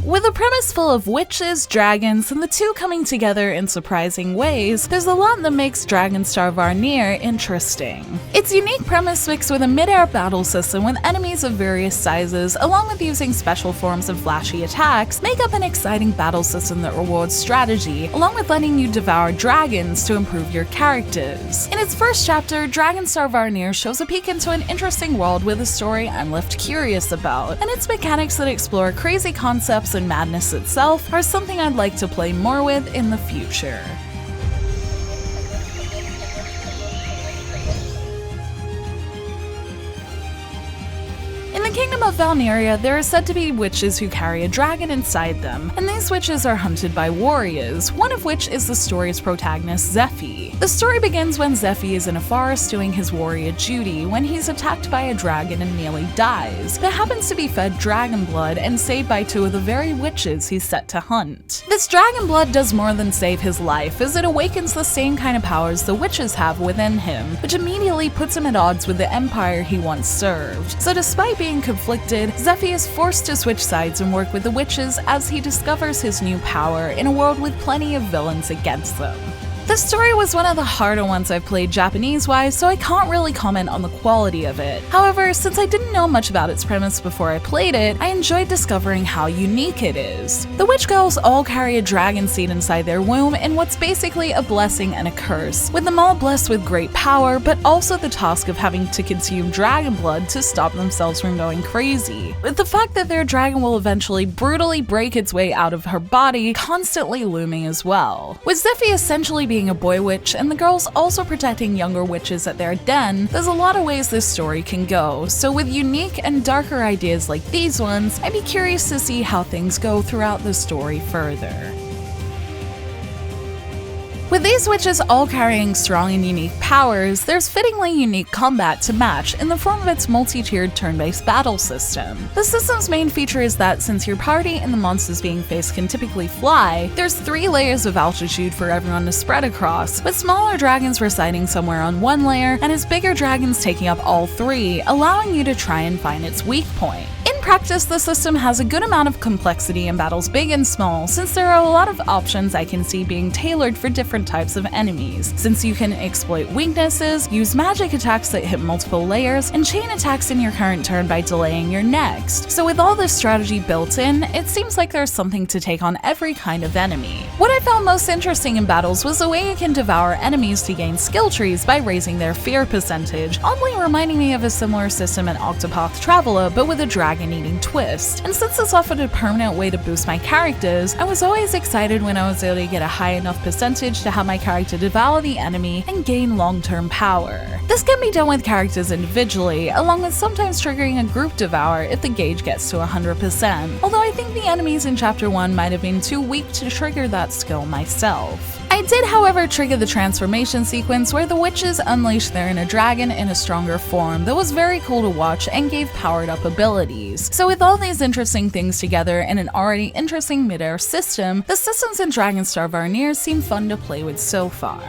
With a premise full of witches, dragons, and the two coming together in surprising ways, there's a lot that makes Dragon Star Varnir interesting. Its unique premise mixed with a mid-air battle system with enemies of various sizes, along with using special forms of flashy attacks, make up an exciting battle system that rewards strategy, along with letting you devour dragons to improve your characters. In its first chapter, Dragon Star Varnir shows a peek into an interesting world with a story I'm left curious about, and its mechanics that explore crazy concepts and madness itself are something I'd like to play more with in the future. In the Kingdom of Valnyria, there are said to be witches who carry a dragon inside them, and these witches are hunted by warriors, one of which is the story's protagonist, Zephy. The story begins when Zephy is in a forest doing his warrior duty when he's attacked by a dragon and nearly dies, but happens to be fed dragon blood and saved by two of the very witches he's set to hunt. This dragon blood does more than save his life, as it awakens the same kind of powers the witches have within him, which immediately puts him at odds with the empire he once served. So despite being conflicted, Zephy is forced to switch sides and work with the witches as he discovers his new power in a world with plenty of villains against them. This story was one of the harder ones I've played Japanese-wise, so I can't really comment on the quality of it. However, since I didn't know much about its premise before I played it, I enjoyed discovering how unique it is. The witch girls all carry a dragon seed inside their womb in what's basically a blessing and a curse, with them all blessed with great power, but also the task of having to consume dragon blood to stop themselves from going crazy, with the fact that their dragon will eventually brutally break its way out of her body constantly looming as well. With Zephy essentially being a boy witch and the girls also protecting younger witches at their den, there's a lot of ways this story can go, so with unique and darker ideas like these ones, I'd be curious to see how things go throughout the story further. With these witches all carrying strong and unique powers, there's fittingly unique combat to match in the form of its multi-tiered turn-based battle system. The system's main feature is that since your party and the monsters being faced can typically fly, there's 3 layers of altitude for everyone to spread across, with smaller dragons residing somewhere on one layer and its bigger dragons taking up all 3, allowing you to try and find its weak point. In practice, the system has a good amount of complexity in battles big and small, since there are a lot of options I can see being tailored for different types of enemies, since you can exploit weaknesses, use magic attacks that hit multiple layers, and chain attacks in your current turn by delaying your next. So with all this strategy built in, it seems like there's something to take on every kind of enemy. What I found most interesting in battles was the way you can devour enemies to gain skill trees by raising their fear percentage, oddly reminding me of a similar system in Octopath Traveler but with a dragon-eating twist. And since this offered a permanent way to boost my characters, I was always excited when I was able to get a high enough percentage to have my character devour the enemy and gain long-term power. This can be done with characters individually, along with sometimes triggering a group devour if the gauge gets to 100%, although I think the enemies in Chapter 1 might have been too weak to trigger that skill myself. I did, however, trigger the transformation sequence where the witches unleashed their inner dragon in a stronger form that was very cool to watch and gave powered up abilities. So with all these interesting things together in an already interesting mid-air system, the systems in Dragon Star Varnir seem fun to play with so far.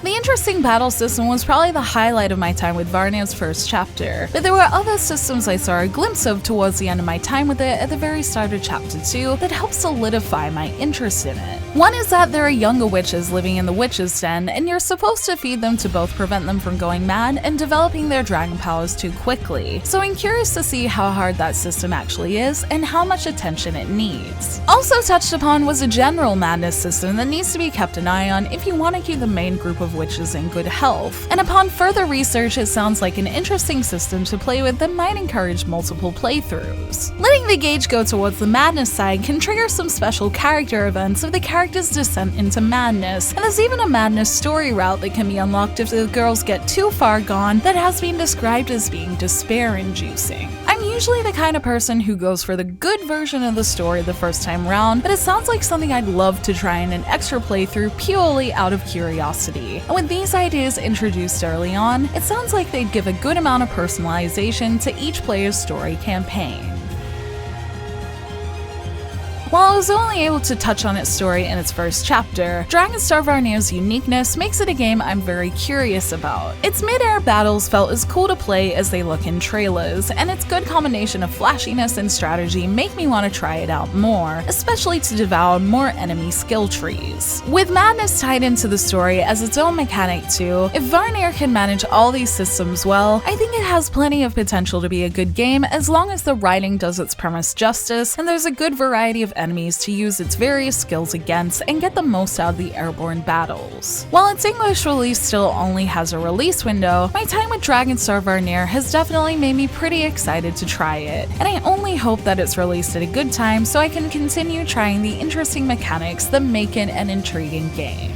The interesting battle system was probably the highlight of my time with Varnir's first chapter, but there were other systems I saw a glimpse of towards the end of my time with it at the very start of Chapter 2 that helped solidify my interest in it. One is that there are younger witches living in the witch's den, and you're supposed to feed them to both prevent them from going mad and developing their dragon powers too quickly, so I'm curious to see how hard that system actually is and how much attention it needs. Also touched upon was a general madness system that needs to be kept an eye on if you want to keep the main group of witches in good health, and upon further research it sounds like an interesting system to play with that might encourage multiple playthroughs. Letting the gauge go towards the madness side can trigger some special character events of the character's descent into madness, and there's even a madness story route that can be unlocked if the girls get too far gone that has been described as being despair-inducing. I'm usually the kind of person who goes for the good version of the story the first time round, but it sounds like something I'd love to try in an extra playthrough purely out of curiosity. And with these ideas introduced early on, it sounds like they'd give a good amount of personalization to each player's story campaign. While I was only able to touch on its story in its first chapter, Dragon Star Varnir's uniqueness makes it a game I'm very curious about. Its mid-air battles felt as cool to play as they look in trailers, and its good combination of flashiness and strategy make me want to try it out more, especially to devour more enemy skill trees. With madness tied into the story as its own mechanic too, if Varnir can manage all these systems well, I think it has plenty of potential to be a good game as long as the writing does its premise justice and there's a good variety of enemies to use its various skills against and get the most out of the airborne battles. While its English release still only has a release window, my time with Dragon Star Varnir has definitely made me pretty excited to try it, and I only hope that it's released at a good time so I can continue trying the interesting mechanics that make it an intriguing game.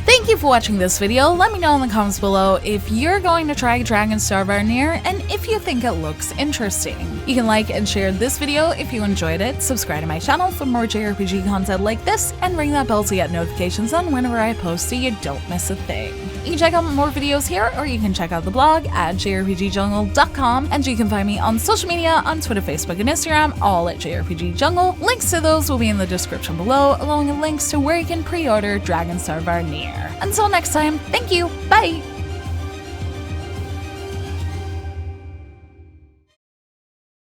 Thank you for watching this video. Let me know in the comments below if you're going to try Dragon Star Varnir and if you think it looks interesting. You can like and share this video if you enjoyed it, subscribe to my channel for more JRPG content like this, and ring that bell to get notifications on whenever I post so you don't miss a thing. You can check out more videos here, or you can check out the blog at jrpgjungle.com, and you can find me on social media on Twitter, Facebook, and Instagram, all at jrpgjungle. Links to those will be in the description below, along with links to where you can pre-order Dragon Star Varnir. Until next time, thank you, bye!